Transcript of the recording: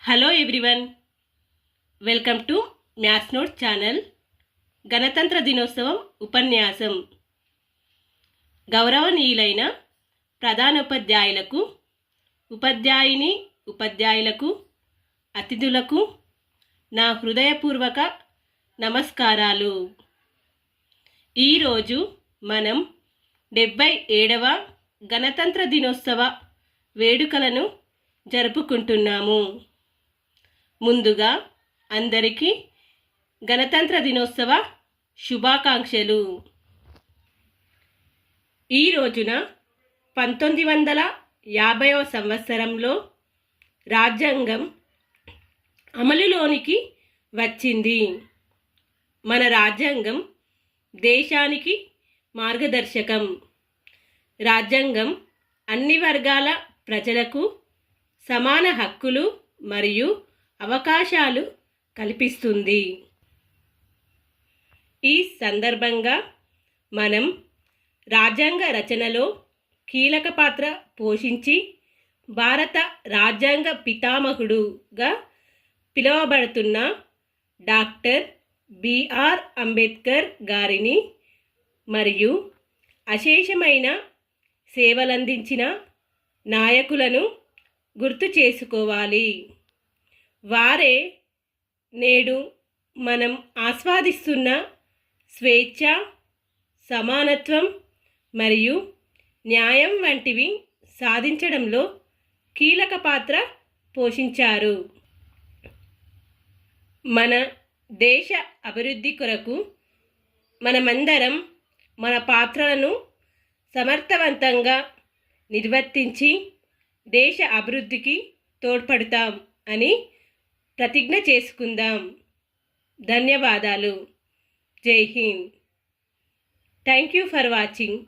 Hello everyone, welcome to maths notes channel. గణతంత్ర దినోత్సవం ఉపన్యాసం. గౌరవనీయులైన ప్రధానోపాధ్యాయులకు, ఉపాధ్యాయులకు, అతిథులకు నా హృదయపూర్వక నమస్కారాలు. ఈరోజు మనం 77వ గణతంత్ర దినోత్సవ వేడుకలను జరుపుకుంటున్నాము. ముందుగా అందరికీ గణతంత్ర దినోత్సవ శుభాకాంక్షలు. ఈ రోజున 1950వ సంవత్సరంలో రాజ్యాంగం అమలులోనికి వచ్చింది. మన రాజ్యాంగం దేశానికి మార్గదర్శకం. రాజ్యాంగం అన్ని వర్గాల ప్రజలకు సమాన హక్కులు మరియు అవకాశాలు కల్పిస్తుంది. ఈ సందర్భంగా మనం రాజ్యాంగ రచనలో కీలక పాత్ర పోషించి భారత రాజ్యాంగ పితామహుడుగా పిలువబడుతున్న డాక్టర్ బిఆర్ అంబేద్కర్ గారిని మరియు అశేషమైన సేవలందించిన నాయకులను గుర్తు చేసుకోవాలి. వారే నేడు మనం ఆస్వాదిస్తున్న స్వేచ్ఛ, సమానత్వం మరియు న్యాయం వంటివి సాధించడంలో కీలక పాత్ర పోషించారు. మన దేశ అభివృద్ధి కొరకు మనమందరం మన పాత్రలను సమర్థవంతంగా నిర్వర్తించి దేశ అభివృద్ధికి తోడ్పడతాం అని ప్రతిజ్ఞ చేసుకుందాం. ధన్యవాదాలు. జై Hind. Thank you for watching.